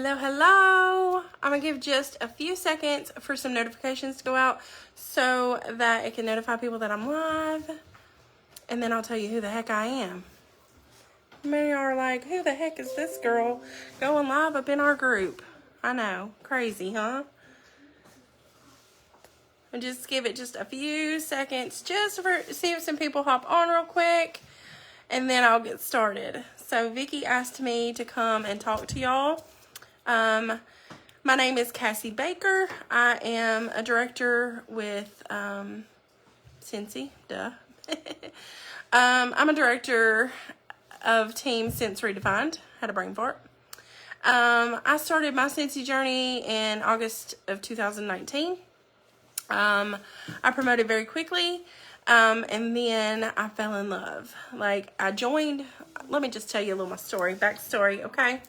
Hello, hello. I'm going to give just a few seconds for some notifications to go out so that it can notify people that I'm live. And then I'll tell you who the heck I am. Many are like, who the heck is this girl going live up in our group? I know. Crazy, huh? And just give it just a few seconds just for see if some people hop on real quick. And then I'll get started. So Vicky asked me to come and talk to y'all. My name is Cassie Baker. I am a director with Scentsy, duh. I'm a director of Team Sense Redefined. Had a brain fart. I started my Scentsy journey in August of 2019. I promoted very quickly, and then I fell in love. Like, I joined, let me just tell you a little my story, backstory, okay?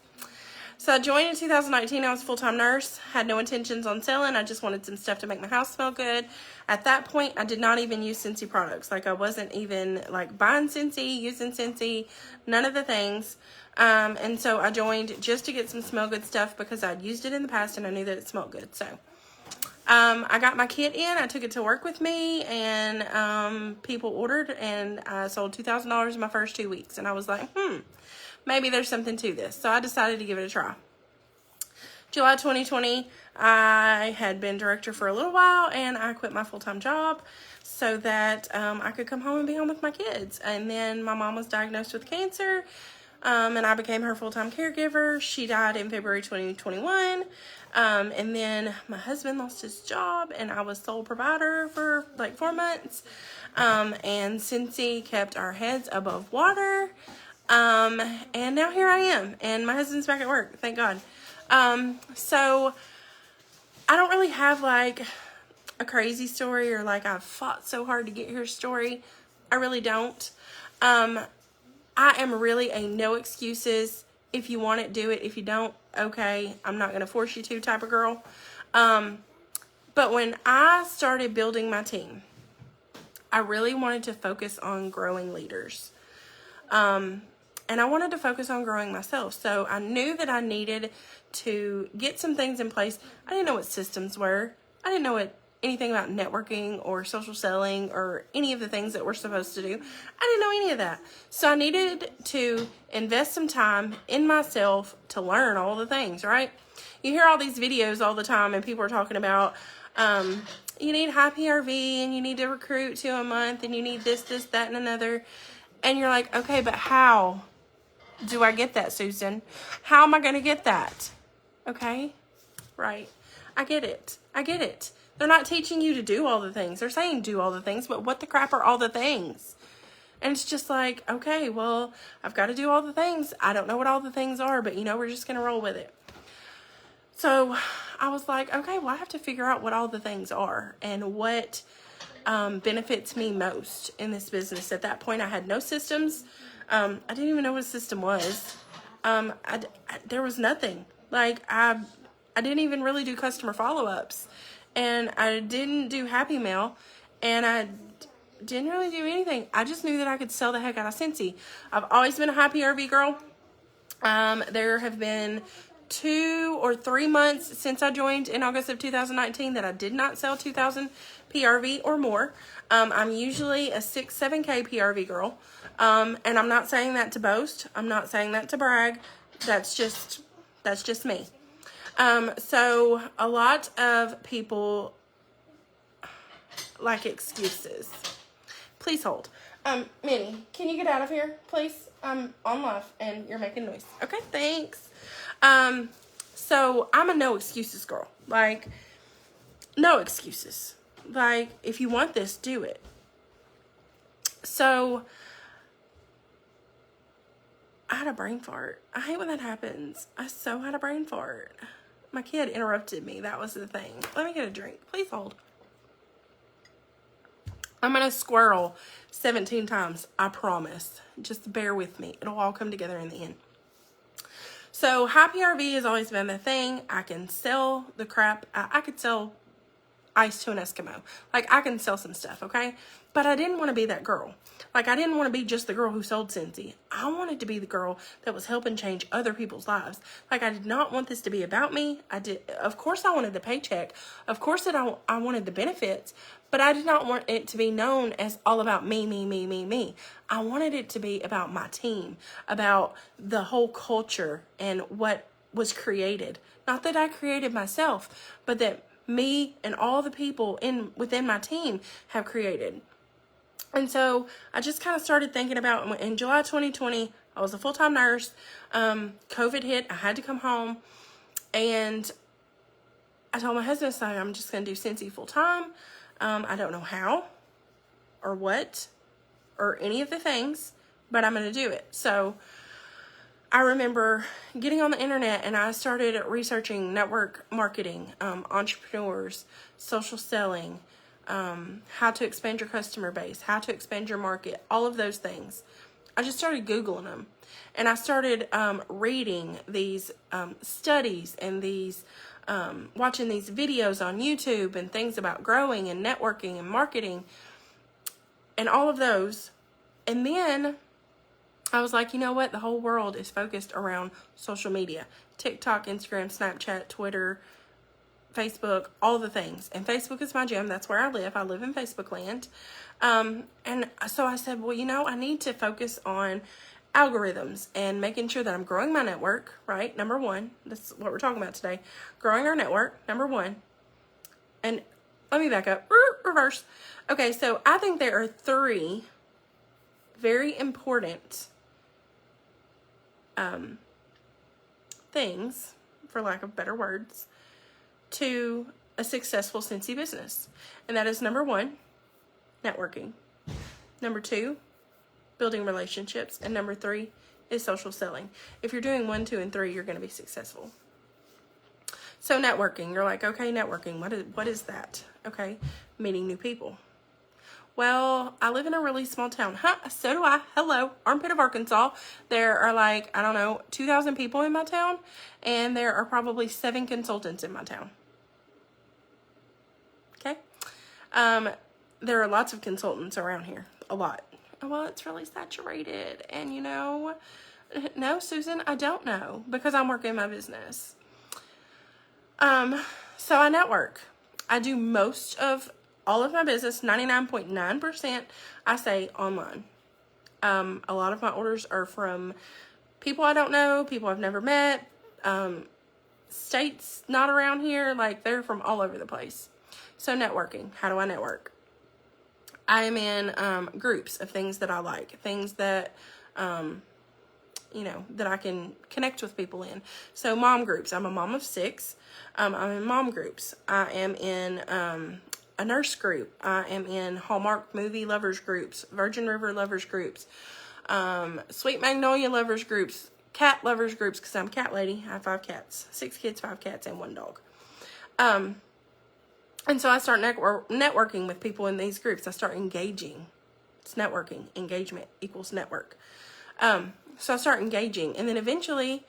So I joined in 2019. I was a full-time nurse, had no intentions on selling. I just wanted some stuff to make my house smell good. At that point, I did not even use Scentsy products. Like, I wasn't even, like, buying Scentsy, using Scentsy, none of the things. And so I joined just to get some smell good stuff because I'd used it in the past and I knew that it smelled good. So I got my kit in. I took it to work with me, and people ordered, and I sold $2,000 in my first 2 weeks. And I was like, maybe there's something to this. So I decided to give it a try. July 2020, I had been director for a little while, and I quit my full-time job so that I could come home and be home with my kids. And then my mom was diagnosed with cancer, and I became her full-time caregiver. She died in February 2021. And then my husband lost his job, and I was sole provider for like 4 months. And Scentsy kept our heads above water. And now here I am, and my husband's back at work, thank God. So I don't really have like a crazy story or like I've fought so hard to get here story. I really don't. I am really a no excuses. If you want it, do it. If you don't, okay, I'm not going to force you to type of girl. But when I started building my team, I really wanted to focus on growing leaders. And I wanted to focus on growing myself. So I knew that I needed to get some things in place. I didn't know what systems were. I didn't know anything about networking or social selling or any of the things that we're supposed to do. I didn't know any of that. So I needed to invest some time in myself to learn all the things, right? You hear all these videos all the time, and people are talking about, you need high PRV, and you need to recruit 2 a month, and you need this, that, and another. And you're like, okay, but how do I get that, Susan? How am I going to get that? Okay, right. I get it. I get it. They're not teaching you to do all the things. They're saying do all the things, but what the crap are all the things? And it's just like, okay, well, I've got to do all the things. I don't know what all the things are, but we're just going to roll with it. So I was like, okay, well, I have to figure out what all the things are and what benefits me most in this business. At that point, I had no systems. I didn't even know what a system was. There was nothing. Like, I didn't even really do customer follow-ups, and I didn't do Happy Mail, and I didn't really do anything. I just knew that I could sell the heck out of Scentsy. I've always been a high PRV girl. There have been 2 or 3 months since I joined in August of 2019 that I did not sell 2,000 PRV or more. I'm usually a 6-7K PRV girl. And I'm not saying that to boast. I'm not saying that to brag. That's just me. So a lot of people like excuses. Please hold. Minnie, can you get out of here, please? I'm on live and you're making noise. Okay, thanks. So I'm a no excuses girl. Like, no excuses. Like, if you want this, do it. So I had a brain fart. I hate when that happens. I so had a brain fart. My kid interrupted me. That was the thing. Let me get a drink. Please hold. I'm going to squirrel 17 times. I promise. Just bear with me. It'll all come together in the end. So high PRV has always been the thing. I can sell the crap. I could sell ice to an Eskimo. Like, I can sell some stuff, okay? But I didn't want to be that girl. Like, I didn't want to be just the girl who sold Scentsy. I wanted to be the girl that was helping change other people's lives. Like, I did not want this to be about me. Of course, I wanted the paycheck. Of course, I wanted the benefits. But I did not want it to be known as all about me, me, me, me, me. I wanted it to be about my team, about the whole culture and what was created. Not that I created myself, but that me and all the people within my team have created. And so I just kind of started thinking about, in July 2020, I was a full-time nurse. COVID hit. I had to come home. And I told my husband, so I'm just going to do Scentsy full-time. I don't know how or what or any of the things, but I'm going to do it. So I remember getting on the internet and I started researching network marketing, entrepreneurs, social selling, how to expand your customer base, how to expand your market, all of those things. I just started Googling them, and I started reading these studies and these watching these videos on YouTube and things about growing and networking and marketing and all of those. And then I was like, you know what? The whole world is focused around social media. TikTok, Instagram, Snapchat, Twitter, Facebook, all the things. And Facebook is my gym. That's where I live. I live in Facebook land. And so I said, well, you know, I need to focus on algorithms and making sure that I'm growing my network, right? Number one. That's what we're talking about today. Growing our network, number one. And let me back up. Reverse. Okay, so I think there are 3 very important things, for lack of better words, to a successful Scentsy business. And that is number 1, networking. Number 2, building relationships. And number 3 is social selling. If you're doing 1, 2, and 3, you're going to be successful. So networking, you're like, okay, networking, what is that? Okay, meeting new people. Well, I live in a really small town. So do I. Hello, armpit of Arkansas. There are like, I don't know, 2,000 people in my town, and there are probably 7 consultants in my town. Okay? There are lots of consultants around here. A lot. Well, it's really saturated. And you know, no, Susan, I don't know, because I'm working my business. So I network. I do most of all of my business, 99.9%, I say online. A lot of my orders are from people I don't know, people I've never met, states not around here, like they're from all over the place. So networking, how do I network? I am in groups of things that I like, things that, you know, that I can connect with people in. So mom groups, I'm a mom of 6. I'm in mom groups. I am in a nurse group. I am in Hallmark movie lovers groups, Virgin River lovers groups, Sweet Magnolia lovers groups, cat lovers groups, because I'm a cat lady. I have 5 cats, 6 kids, 5 cats, and 1 dog. And so I start networking with people in these groups. I start engaging. It's networking. Engagement equals network. So I start engaging, and then eventually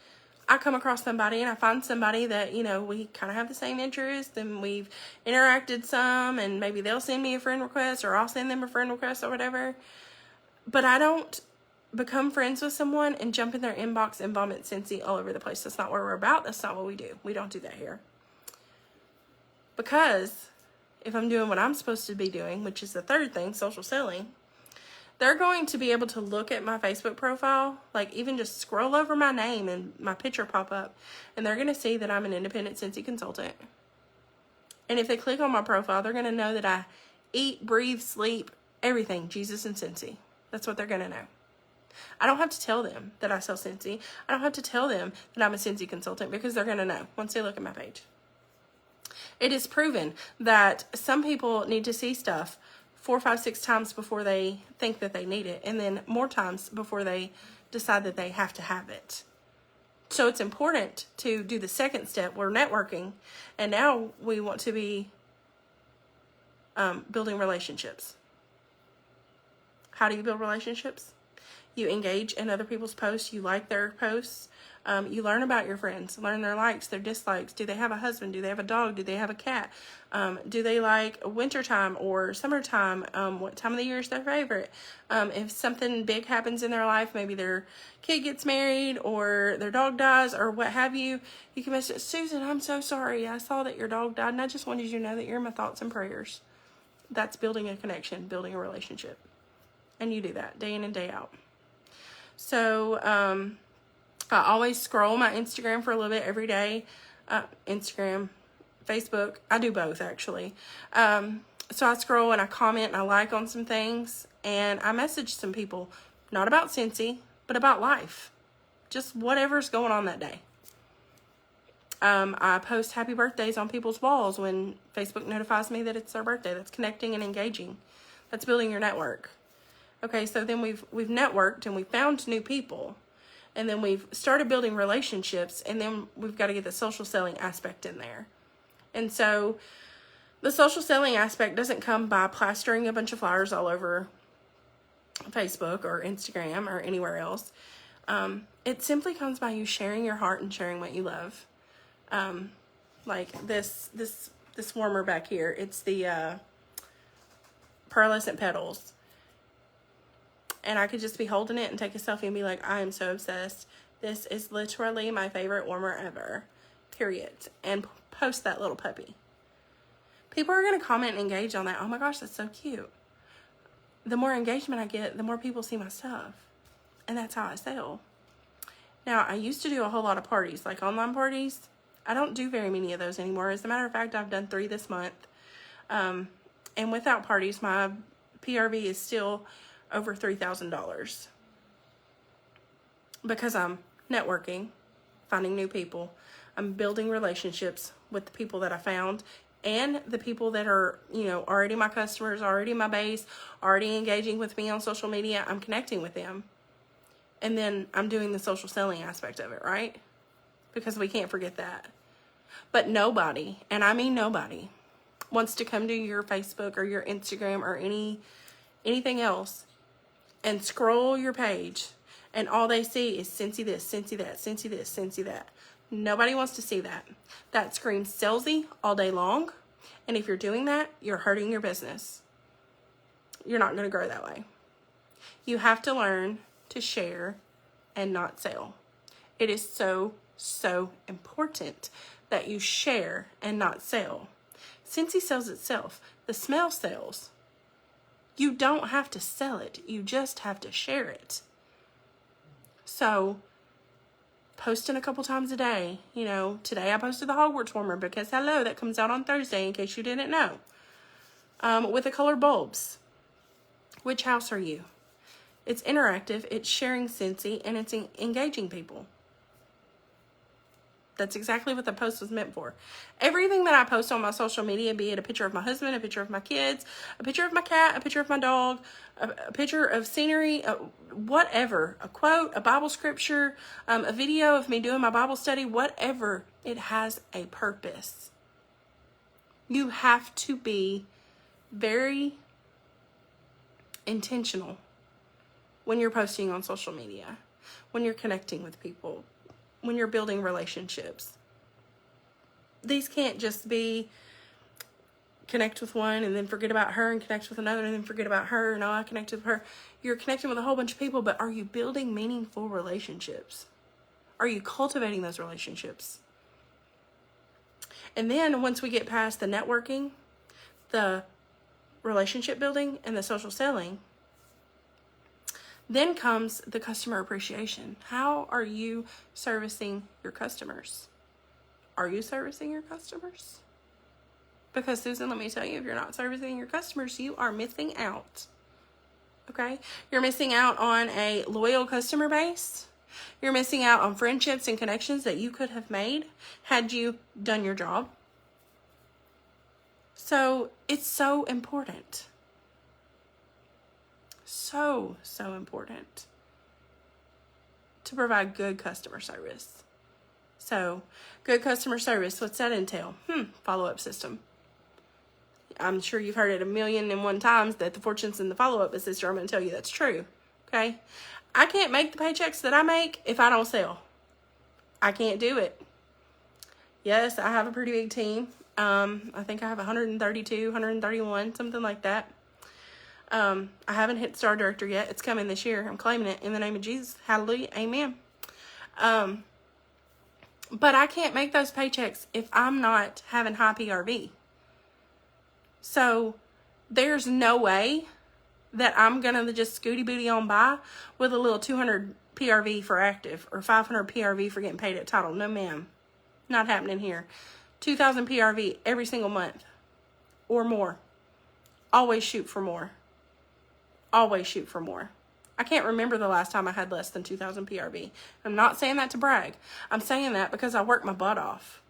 I come across somebody and I find somebody that, you know, we kind of have the same interest and we've interacted some, and maybe they'll send me a friend request or I'll send them a friend request or whatever. But I don't become friends with someone and jump in their inbox and vomit Scentsy all over the place. That's not what we're about. That's not what we do. We don't do that here. Because if I'm doing what I'm supposed to be doing, which is the 3rd thing, social selling, they're going to be able to look at my Facebook profile, like even just scroll over my name and my picture pop up, and they're going to see that I'm an independent Scentsy consultant. And if they click on my profile, they're going to know that I eat, breathe, sleep, everything, Jesus and Scentsy. That's what they're going to know. I don't have to tell them that I sell Scentsy. I don't have to tell them that I'm a Scentsy consultant, because they're going to know once they look at my page. It is proven that some people need to see stuff 4, 5, 6 times before they think that they need it, and then more times before they decide that they have to have it. So it's important to do the 2nd step. We're networking, and now we want to be building relationships. How do you build relationships? You engage in other people's posts. You like their posts. You learn about your friends, learn their likes, their dislikes. Do they have a husband? Do they have a dog? Do they have a cat? Do they like wintertime or summertime? What time of the year is their favorite? If something big happens in their life, maybe their kid gets married or their dog dies or what have you, you can message, Susan, I'm so sorry. I saw that your dog died and I just wanted you to know that you're in my thoughts and prayers. That's building a connection, building a relationship. And you do that day in and day out. So, I always scroll my Instagram for a little bit every day. Instagram, Facebook, I do both actually. So I scroll and I comment and I like on some things and I message some people, not about Scentsy, but about life. Just whatever's going on that day. I post happy birthdays on people's walls when Facebook notifies me that it's their birthday. That's connecting and engaging. That's building your network. Okay, so then we've networked and we found new people. And then we've started building relationships, and then we've got to get the social selling aspect in there. And so the social selling aspect doesn't come by plastering a bunch of flyers all over Facebook or Instagram or anywhere else. It simply comes by you sharing your heart and sharing what you love. Like this warmer back here, it's the pearlescent petals. And I could just be holding it and take a selfie and be like, I am so obsessed. This is literally my favorite warmer ever. Period. And post that little puppy. People are going to comment and engage on that. Oh my gosh, that's so cute. The more engagement I get, the more people see my stuff. And that's how I sell. Now, I used to do a whole lot of parties, like online parties. I don't do very many of those anymore. As a matter of fact, I've done 3 this month. And without parties, my PRV is still over $3,000 because I'm networking, finding new people. I'm building relationships with the people that I found and the people that are, already my customers, already my base, already engaging with me on social media. I'm connecting with them. And then I'm doing the social selling aspect of it, right? Because we can't forget that. But nobody, and I mean nobody, wants to come to your Facebook or your Instagram or anything else and scroll your page and all they see is Scentsy this, Scentsy that, Scentsy this, Scentsy that. Nobody wants to see that. That screams salesy all day long. And if you're doing that, you're hurting your business. You're not going to grow that way. You have to learn to share and not sell. It is so, so important that you share and not sell. Scentsy sells itself. The smell sells. You don't have to sell it. You just have to share it. So, posting a couple times a day. Today I posted the Hogwarts warmer because, hello, that comes out on Thursday in case you didn't know. With the color bulbs. Which house are you? It's interactive, it's sharing Scentsy, and it's engaging people. That's exactly what the post was meant for. Everything that I post on my social media, be it a picture of my husband, a picture of my kids, a picture of my cat, a picture of my dog, a picture of scenery, whatever, a quote, a Bible scripture, a video of me doing my Bible study, whatever, it has a purpose. You have to be very intentional when you're posting on social media, when you're connecting with people, when you're building relationships. These can't just be connect with one and then forget about her and connect with another and then forget about her and I connect with her. You're connecting with a whole bunch of people, but are you building meaningful relationships? Are you cultivating those relationships? And then once we get past the networking, the relationship building, and the social selling, then comes the customer appreciation. How are you servicing your customers? Are you servicing your customers? Because Susan, let me tell you, if you're not servicing your customers, you are missing out. Okay? You're missing out on a loyal customer base. You're missing out on friendships and connections that you could have made had you done your job. So it's so important. So important to provide good customer service. So, good customer service, what's that entail? Follow-up system. I'm sure you've heard it 1,000,001 times that the fortune's in the follow-up, but sister, I'm going to tell you that's true. Okay? I can't make the paychecks that I make if I don't sell. I can't do it. Yes, I have a pretty big team. I think I have 132, 131, something like that. I haven't hit Star Director yet. It's coming this year. I'm claiming it in the name of Jesus. Hallelujah. Amen. But I can't make those paychecks if I'm not having high PRV. So there's no way that I'm going to just scooty booty on by with a little 200 PRV for active or 500 PRV for getting paid at title. No, ma'am. Not happening here. 2,000 PRV every single month or more. Always shoot for more. Always shoot for more. I can't remember the last time I had less than 2,000 PRV. I'm not saying that to brag. I'm saying that because I work my butt off.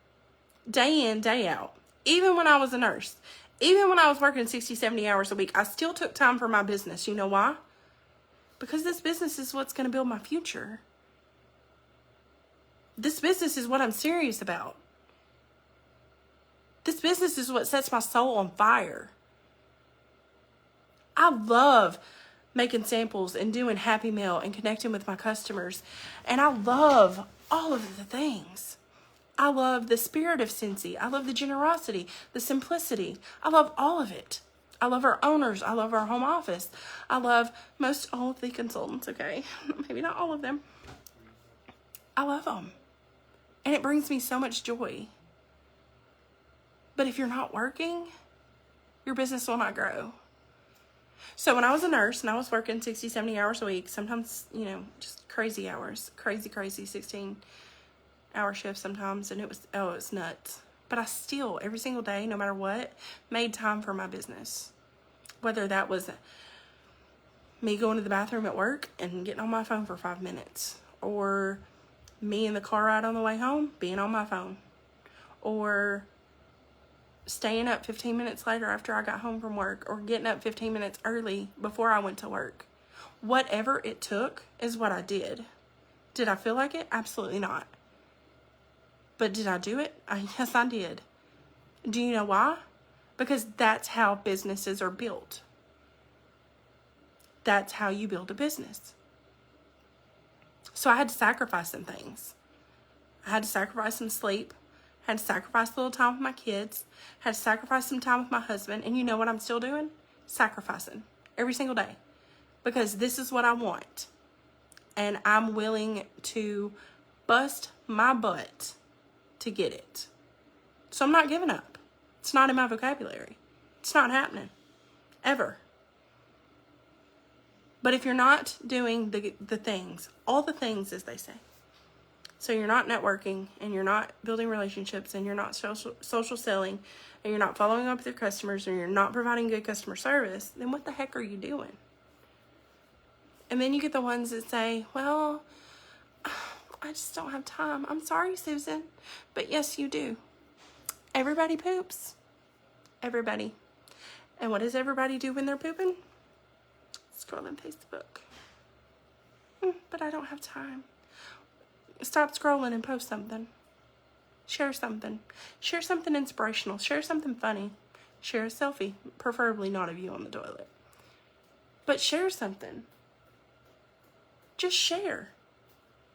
Day in, day out. Even when I was a nurse. Even when I was working 60, 70 hours a week, I still took time for my business. You know why? Because this business is what's going to build my future. This business is what I'm serious about. This business is what sets my soul on fire. I love making samples and doing Happy Mail and connecting with my customers. And I love all of the things. I love the spirit of Scentsy. I love the generosity, the simplicity. I love all of it. I love our owners. I love our home office. I love most all of the consultants, okay? Maybe not all of them. I love them. And it brings me so much joy. But if you're not working, your business will not grow. So when I was a nurse and I was working 60, 70 hours a week, sometimes, just crazy hours, crazy 16-hour shifts sometimes. And it was nuts. But I still, every single day, no matter what, made time for my business. Whether that was me going to the bathroom at work and getting on my phone for 5 minutes. Or me in the car ride on the way home, being on my phone. Or staying up 15 minutes later after I got home from work, or getting up 15 minutes early before I went to work. Whatever it took is what I did. Did I feel like it? Absolutely not. But did I do it? Yes, I did. Do you know why? Because that's how businesses are built. That's how you build a business. So I had to sacrifice some things. I had to sacrifice some sleep. Had to sacrifice a little time with my kids. Had to sacrifice some time with my husband. And you know what I'm still doing? Sacrificing. Every single day. Because this is what I want. And I'm willing to bust my butt to get it. So I'm not giving up. It's not in my vocabulary. It's not happening. Ever. But if you're not doing the things, all the things as they say, so you're not networking, and you're not building relationships, and you're not social selling, and you're not following up with your customers, and you're not providing good customer service, then what the heck are you doing? And then you get the ones that say, well, I just don't have time. I'm sorry, Susan, but yes, you do. Everybody poops. Everybody. And what does everybody do when they're pooping? Scroll on Facebook. But I don't have time. Stop scrolling and post something. Share something. Share something inspirational. Share something funny. Share a selfie. Preferably not of you on the toilet. But share something. Just share.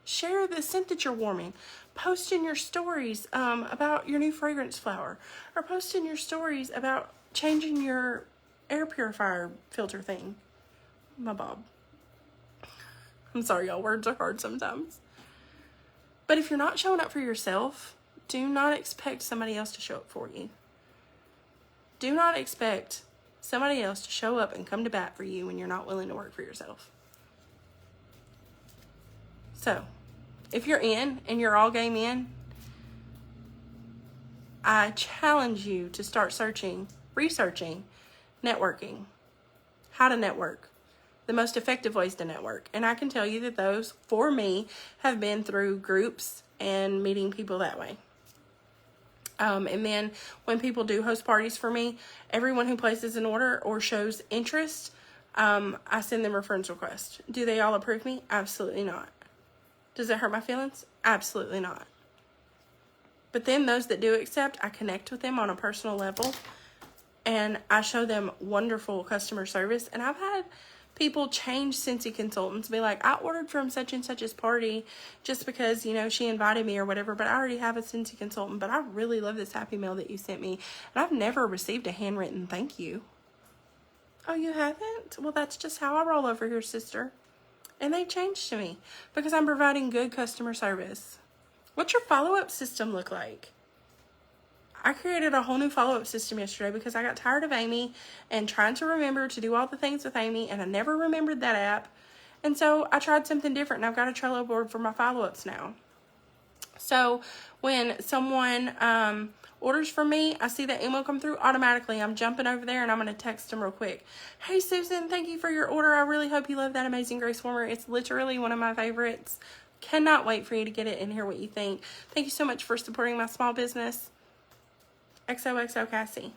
Share the scent that you're warming. Post in your stories about your new fragrance flower. Or post in your stories about changing your air purifier filter thing. My Bob. I'm sorry, y'all. Words are hard sometimes. But if you're not showing up for yourself, do not expect somebody else to show up for you. Do not expect somebody else to show up and come to bat for you when you're not willing to work for yourself. So, if you're in and you're all game in, I challenge you to start researching networking, how to network, the most effective ways to network. And I can tell you that those, for me, have been through groups and meeting people that way. And then when people do host parties for me, everyone who places an order or shows interest, I send them reference requests. Do they all approve me? Absolutely not. Does it hurt my feelings? Absolutely not. But then those that do accept, I connect with them on a personal level, and I show them wonderful customer service. And I've had people change Scentsy consultants, be like, I ordered from such and such's party just because, you know, she invited me or whatever, but I already have a Scentsy consultant, but I really love this Happy Mail that you sent me, and I've never received a handwritten thank you. Oh, you haven't? Well, that's just how I roll over here, sister. And they changed to me because I'm providing good customer service. What's your follow-up system look like? I created a whole new follow-up system yesterday because I got tired of Amy and trying to remember to do all the things with Amy, and I never remembered that app. And so I tried something different, and I've got a Trello board for my follow-ups now. So when someone orders from me, I see that email come through automatically. I'm jumping over there and I'm going to text them real quick. Hey, Susan, thank you for your order. I really hope you love that Amazing Grace warmer. It's literally one of my favorites. Cannot wait for you to get it and hear what you think. Thank you so much for supporting my small business. XOXO Cassie.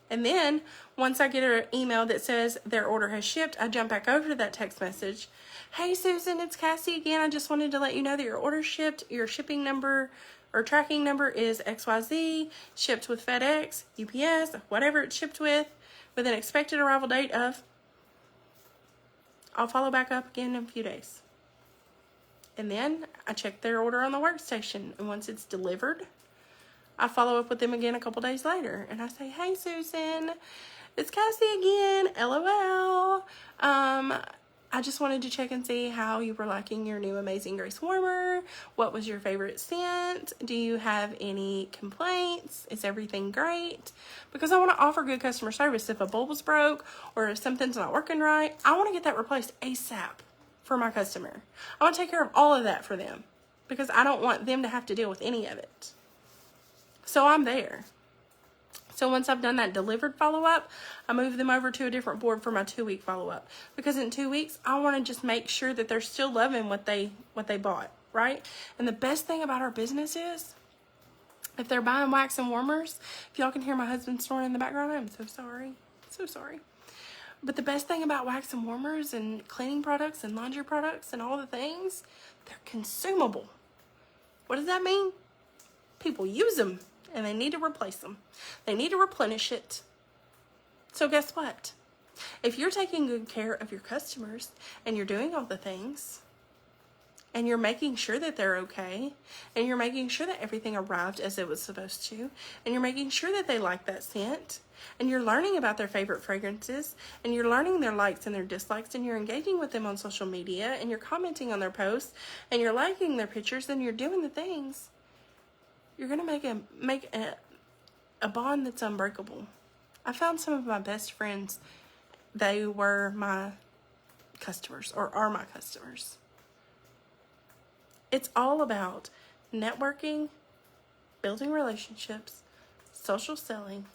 And then once I get an email that says their order has shipped, I jump back over to that text message. Hey, Susan, it's Cassie again. I just wanted to let you know that your order shipped. Your shipping number or tracking number is XYZ, shipped with FedEx, UPS, whatever it's shipped with an expected arrival date of. I'll follow back up again in a few days. And then I check their order on the workstation. And once it's delivered, I follow up with them again a couple days later. And I say, hey, Susan, it's Cassie again. LOL. I just wanted to check and see how you were liking your new Amazing Grace warmer. What was your favorite scent? Do you have any complaints? Is everything great? Because I want to offer good customer service. If a bulb was broke or if something's not working right, I want to get that replaced ASAP for my customer. I want to take care of all of that for them because I don't want them to have to deal with any of it. So I'm there. So once I've done that delivered follow-up, I move them over to a different board for my 2-week follow-up. Because in 2 weeks, I want to just make sure that they're still loving what they bought, right? And the best thing about our business is, if they're buying wax and warmers, if y'all can hear my husband snoring in the background, I'm so sorry. So sorry. But the best thing about wax and warmers and cleaning products and laundry products and all the things, they're consumable. What does that mean? People use them. And they need to replace them. They need to replenish it. So guess what? If you're taking good care of your customers and you're doing all the things and you're making sure that they're okay and you're making sure that everything arrived as it was supposed to and you're making sure that they like that scent and you're learning about their favorite fragrances and you're learning their likes and their dislikes and you're engaging with them on social media and you're commenting on their posts and you're liking their pictures and you're doing the things, you're going to make a bond that's unbreakable. I found some of my best friends, they were my customers or are my customers. It's all about networking, building relationships, social selling,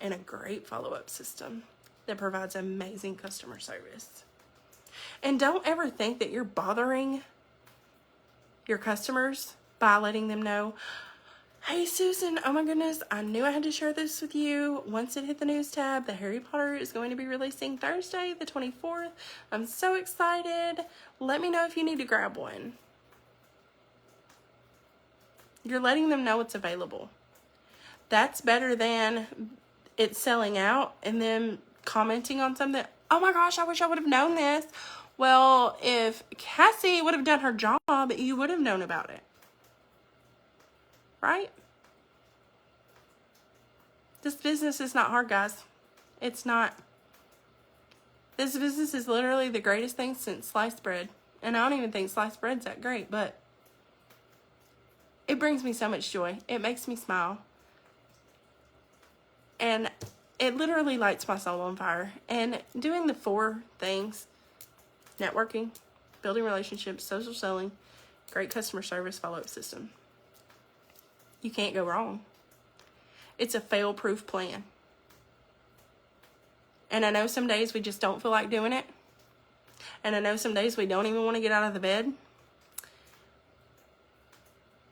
and a great follow-up system that provides amazing customer service. And don't ever think that you're bothering your customers by letting them know, hey, Susan, oh my goodness, I knew I had to share this with you. Once it hit the news tab, the Harry Potter is going to be releasing Thursday, the 24th. I'm so excited. Let me know if you need to grab one. You're letting them know it's available. That's better than it selling out and then commenting on something. Oh my gosh, I wish I would have known this. Well, if Cassie would have done her job, you would have known about it. Right? This business is not hard, guys. It's not. This business is literally the greatest thing since sliced bread. And I don't even think sliced bread's that great, but it brings me so much joy. It makes me smile. And it literally lights my soul on fire. And doing the 4 things, networking, building relationships, social selling, great customer service, follow-up system. You can't go wrong. It's a fail-proof plan. And I know some days we just don't feel like doing it. And I know some days we don't even want to get out of the bed.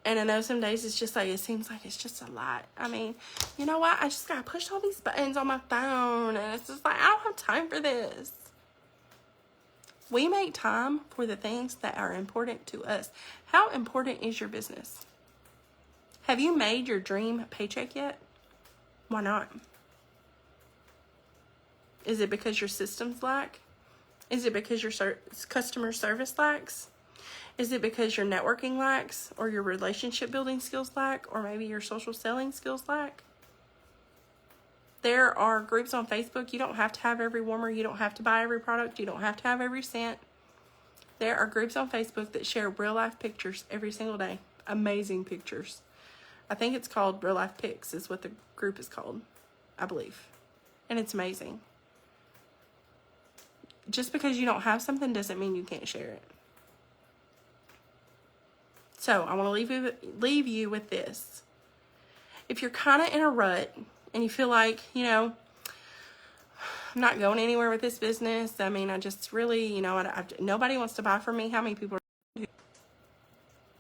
And I know some days it's just like, it seems like it's just a lot. I mean, you know what? I just got to push all these buttons on my phone. And it's just like, I don't have time for this. We make time for the things that are important to us. How important is your business? Have you made your dream paycheck yet? Why not? Is it because your systems lack? Is it because your customer service lacks? Is it because your networking lacks, or your relationship building skills lack, or maybe your social selling skills lack? There are groups on Facebook. You don't have to have every warmer. You don't have to buy every product. You don't have to have every scent. There are groups on Facebook that share real life pictures every single day. Amazing pictures. I think it's called Real Life Pics is what the group is called, I believe. And it's amazing. Just because you don't have something doesn't mean you can't share it. So I want to leave you with this. If you're kind of in a rut and you feel like, you know, I'm not going anywhere with this business. I mean, I just really, you know, nobody wants to buy from me. How many people are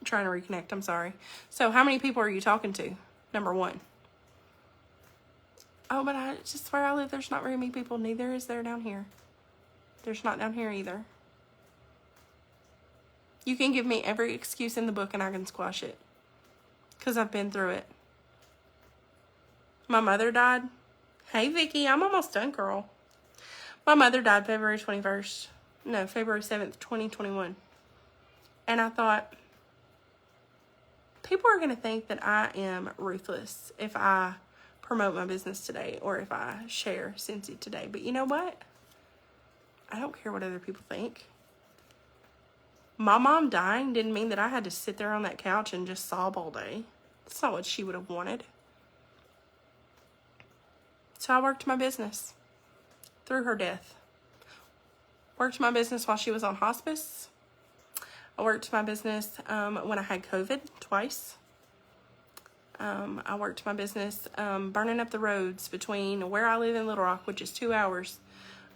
trying to reconnect? I'm sorry. So how many people are you talking to? Number one. Oh, but just where I live, there's not very many people. Neither is there down here. There's not down here either. You can give me every excuse in the book and I can squash it. Because I've been through it. My mother died. Hey, Vicky, I'm almost done, girl. My mother died February 7th, 2021. And I thought, people are going to think that I am ruthless if I promote my business today or if I share Scentsy today. But you know what? I don't care what other people think. My mom dying didn't mean that I had to sit there on that couch and just sob all day. That's not what she would have wanted. So I worked my business through her death. Worked my business while she was on hospice. I worked my business when I had COVID twice. I worked my business burning up the roads between where I live in Little Rock, which is 2 hours,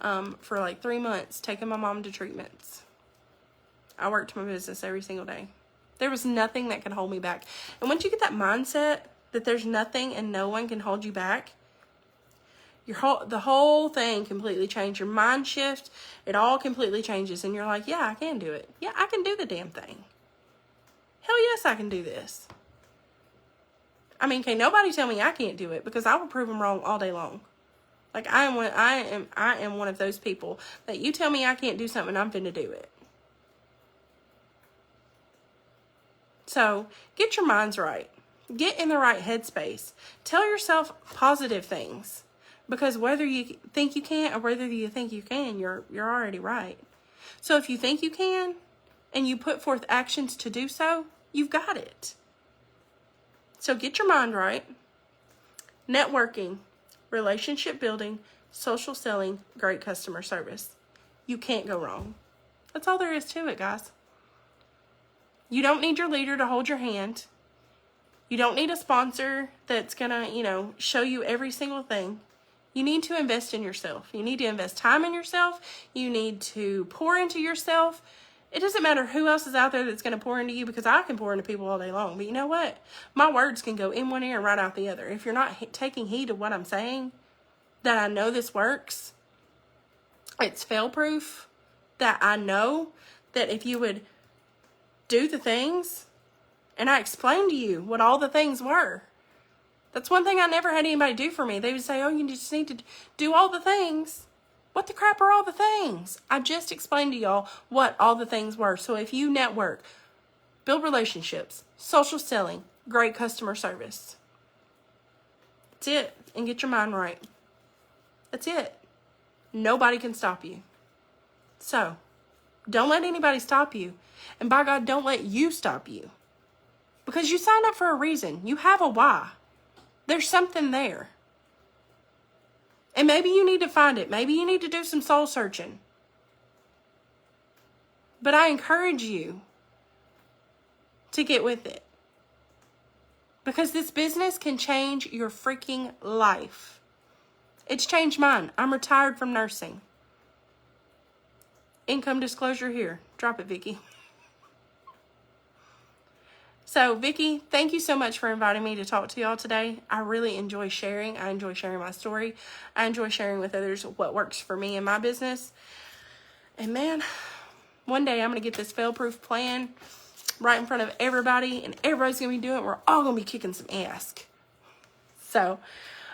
for like 3 months, taking my mom to treatments. I worked my business every single day. There was nothing that could hold me back. And once you get that mindset that there's nothing and no one can hold you back, the whole thing completely changed. Your mind shift, it all completely changes. And you're like, yeah, I can do it. Yeah, I can do the damn thing. Hell yes, I can do this. I mean, can't nobody tell me I can't do it, because I will prove them wrong all day long. Like I am one of those people that you tell me I can't do something, I'm finna do it. So get your minds right. Get in the right headspace. Tell yourself positive things, because whether you think you can't or whether you think you can, you're already right. So if you think you can and you put forth actions to do so, you've got it. So get your mind right. Networking, relationship building, social selling, great customer service. You can't go wrong. That's all there is to it, guys. You don't need your leader to hold your hand. You don't need a sponsor that's going to, show you every single thing. You need to invest in yourself. You need to invest time in yourself. You need to pour into yourself. It doesn't matter who else is out there that's going to pour into you, because I can pour into people all day long. But you know what? My words can go in one ear and right out the other. If you're not taking heed of what I'm saying, that I know this works, it's fail-proof, that I know that if you would do the things, and I explained to you what all the things were. That's one thing I never had anybody do for me. They would say, oh, you just need to do all the things. What the crap are all the things? I just explained to y'all what all the things were. So if you network, build relationships, social selling, great customer service, that's it. And get your mind right. That's it. Nobody can stop you. So don't let anybody stop you. And by God, don't let you stop you. Because you signed up for a reason. You have a why. There's something there. And maybe you need to find it. Maybe you need to do some soul searching. But I encourage you to get with it. Because this business can change your freaking life. It's changed mine. I'm retired from nursing. Income disclosure here. Drop it, Vicky. So, Vicky, thank you so much for inviting me to talk to y'all today. I really enjoy sharing. I enjoy sharing my story. I enjoy sharing with others what works for me in my business. And man, one day I'm going to get this fail-proof plan right in front of everybody, and everybody's going to be doing it. We're all going to be kicking some ass. So,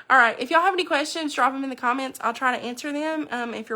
All right, if y'all have any questions, drop them in the comments. I'll try to answer them. If you're